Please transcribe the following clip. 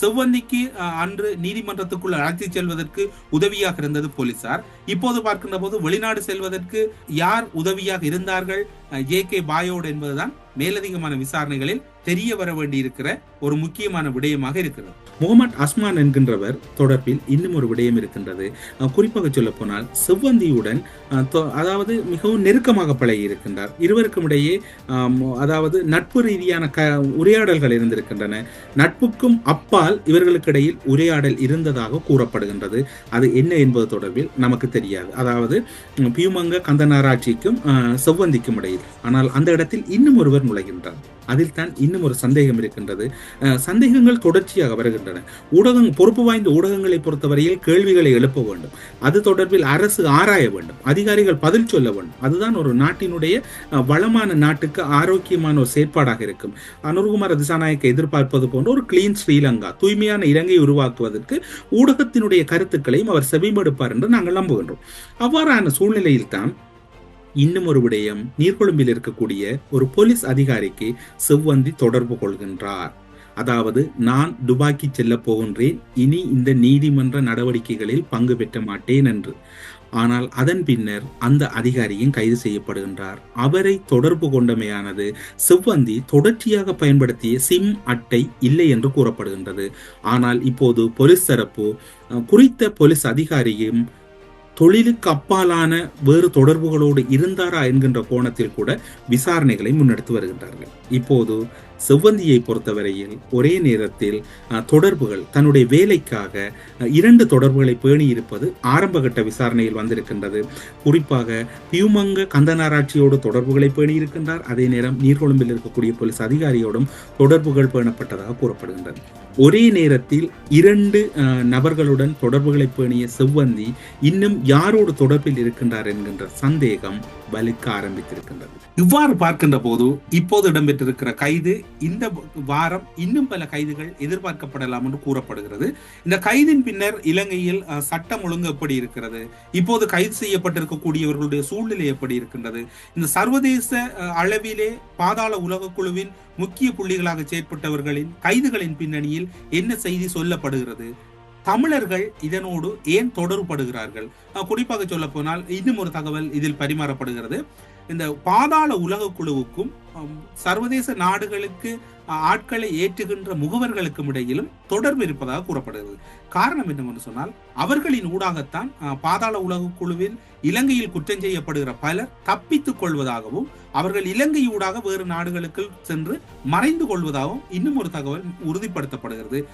செவ்வந்திக்கு அன்று நீதிமன்றத்துக்குள் அழைத்துச் செல்வதற்கு உதவியாக இருந்தது போலீசார். இப்போது பார்க்கின்ற போது வெளிநாடு செல்வதற்கு யார் உதவியாக இருந்தார்கள், ஜே.கே. பாயோடு என்பதுதான் மேலதிகமான விசாரணைகளில் தெரிய வர வேண்டியிருக்கிற ஒரு முக்கியமான விடயமாக இருக்கிறது. முகமது அஸ்மான் என்கின்றவர் தொடர்பில் இன்னும் ஒரு விடயம் இருக்கின்றது. குறிப்பாக சொல்ல போனால் செவ்வந்தியுடன் அதாவது மிகவும் நெருக்கமாக பழகி இருக்கின்றார். இருவருக்கும் இடையே அதாவது நட்பு ரீதியான உரையாடல்கள் இருந்திருக்கின்றன. நட்புக்கும் அப்பால் இவர்களுக்கு இடையில் உரையாடல் இருந்ததாக கூறப்படுகின்றது. அது என்ன என்பது தொடர்பில் நமக்கு தெரியாது. அதாவது பியூமங்க கந்தனாராட்சிக்கும் செவ்வந்திக்கும் இடையில். ஆனால் அந்த இடத்தில் இன்னும் ஒருவர் நுழைகின்றார். அதில் தான் இன்னும் ஒரு சந்தேகம் இருக்கின்றது. சந்தேகங்கள் தொடர்ச்சியாக வருகின்றன. பொறுப்பு வாய்ந்த ஊடகங்களை பொறுத்தவரையில் கேள்விகளை எழுப்ப வேண்டும். அது தொடர்பில் அரசு ஆராய வேண்டும். அதிகாரிகள் பதில் சொல்ல வேண்டும். அதுதான் ஒரு நாட்டினுடைய வளமான நாட்டுக்கு ஆரோக்கியமான ஒரு செயற்பாடாக இருக்கும். அனுர்குமார திசாநாயக்க எதிர்பார்ப்பது போன்ற ஒரு கிளீன் ஸ்ரீலங்கா, தூய்மையான இலங்கை உருவாக்குவதற்கு ஊடகத்தினுடைய கருத்துக்களையும் அவர் செவிமடுப்பார் என்று நாங்கள் நம்புகின்றோம். அவ்வாறான சூழ்நிலையில் தான் இன்னும் ஒரு விடயம், நீர்கொழும்பில் இருக்கக்கூடிய ஒரு போலீஸ் அதிகாரிக்கு செவ்வந்தி தொடர்பு கொள்கின்றார். அதாவது, நான் துபாய்க்கு செல்ல போகின்றேன், இனி இந்த நீதிமன்ற நடவடிக்கைகளில் பங்கு பெற்ற மாட்டேன் என்று. ஆனால் அதன் பின்னர் அந்த அதிகாரியும் கைது செய்யப்படுகின்றார். அவரை தொடர்பு கொண்டமையானது செவ்வந்தி தொடர்ச்சியாக பயன்படுத்திய சிம் அட்டை இல்லை என்று கூறப்படுகின்றது. ஆனால் இப்போது போலீஸ் தரப்பு குறித்த போலீஸ் அதிகாரியும் தொழிலுக்கு அப்பாலான வேறு தொடர்புகளோடு இருந்தாரா என்கின்ற கோணத்தில் கூட விசாரணைகளை முன்னெடுத்து வருகின்றார்கள். இப்போது செவ்வந்தியை பொறுத்தவரையில் ஒரே நேரத்தில் தொடர்புகள், தன்னுடைய வேலைக்காக 2 தொடர்புகளை பேணி இருப்பது ஆரம்பகட்ட விசாரணையில் வந்திருக்கின்றது. குறிப்பாக பியூமங்க கந்தனாராட்சியோடு தொடர்புகளை பேணி இருக்கின்றார். அதே நேரம் நீர்கொழும்பில் இருக்கக்கூடிய போலீஸ் அதிகாரியோடும் தொடர்புகள் பேணப்பட்டதாக கூறப்படுகின்றது. ஒரே நேரத்தில் 2 நபர்களுடன் தொடர்புகளை பேணிய செவ்வந்தி இன்னும் யாரோடு தொடர்பில் இருக்கின்றார் என்கின்ற சந்தேகம் வலுக்க ஆரம்பித்திருக்கின்றது. இவ்வாறு பார்க்கின்ற போது இப்போது இடம்பெற்றிருக்கிற கைது, இந்த வாரம் இன்னும் பல கைதுகள் எதிர்பார்க்கப்படலாம் என்று கூறப்படுகிறது. இந்த கைதின் பின்னர் இலங்கையில் சட்டம் ஒழுங்கு எப்படி இருக்கிறது, இப்போது கைது செய்யப்பட்டிருக்கக்கூடியவர்களுடைய சூழ்நிலை எப்படி இருக்கின்றது, இந்த சர்வதேச அளவிலே பாதாள உலக குழுவின் முக்கிய புள்ளிகளாக செயற்பட்டவர்களின் கைதுகளின் பின்னணியில் என்ன செய்தி சொல்லப்படுகிறது, தமிழர்கள் இதனோடு ஏன் தொடர்புபடுகிறார்கள். குறிப்பாக சொல்ல போனால் இன்னும் ஒரு தகவல் இதில் பரிமாறப்படுகிறது. இந்த பாதாள உலக குழுவுக்கும் சர்வதேச நாடுகளுக்கு ஆட்களை ஏற்றுகின்ற முகவர்களுக்கும் இடையிலும் தொடர்பு இருப்பதாக கூறப்படுகிறது. காரணம் என்னவென்று சொன்னால், அவர்களின் ஊடாகத்தான் பாதாள உலக குழுவில் இலங்கையில் குற்றம் செய்யப்படுகிற பலர் தப்பித்துக் கொள்வதாகவும் அவர்கள் இலங்கை ஊடாக வேறு நாடுகளுக்கு சென்று மறைந்து கொள்வதாகவும் இன்னும் ஒரு தகவல் உறுதிப்படுத்தப்படுகிறது.